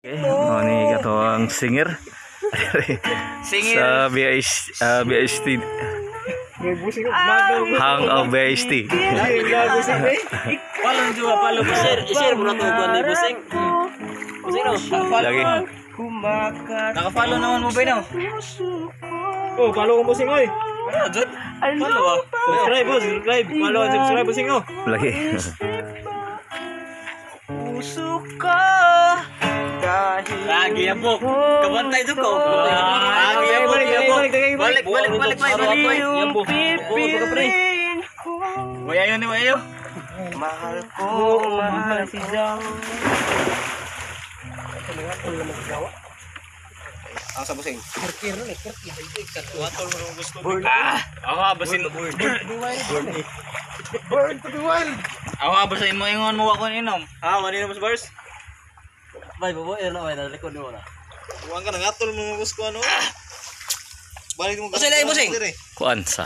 Ini katong singer sa BST Hang of BST. Palong juga palong share bro to kuan ni busing. Busing no. Lagi. Naka-follow naman mo ba no? Oh, follow ko busing oy. Follow. Subscribe. Follow and subscribe busing no. Lagi. Puso ko lagi ya po. Kabantay to ko. Lagi ya po. Balik. Ya po. Wayayo ni wayayo. Mahal ko, mahal si Jang. Ang sa busing. Basin. Burn to the wild. Basin mo ingon mo ako inom. Manino mas bars. Bay babo na likod mo na. Huwag ka nang atol mo gusto ano. Balik mo. Kasi lay busing. Kuan sa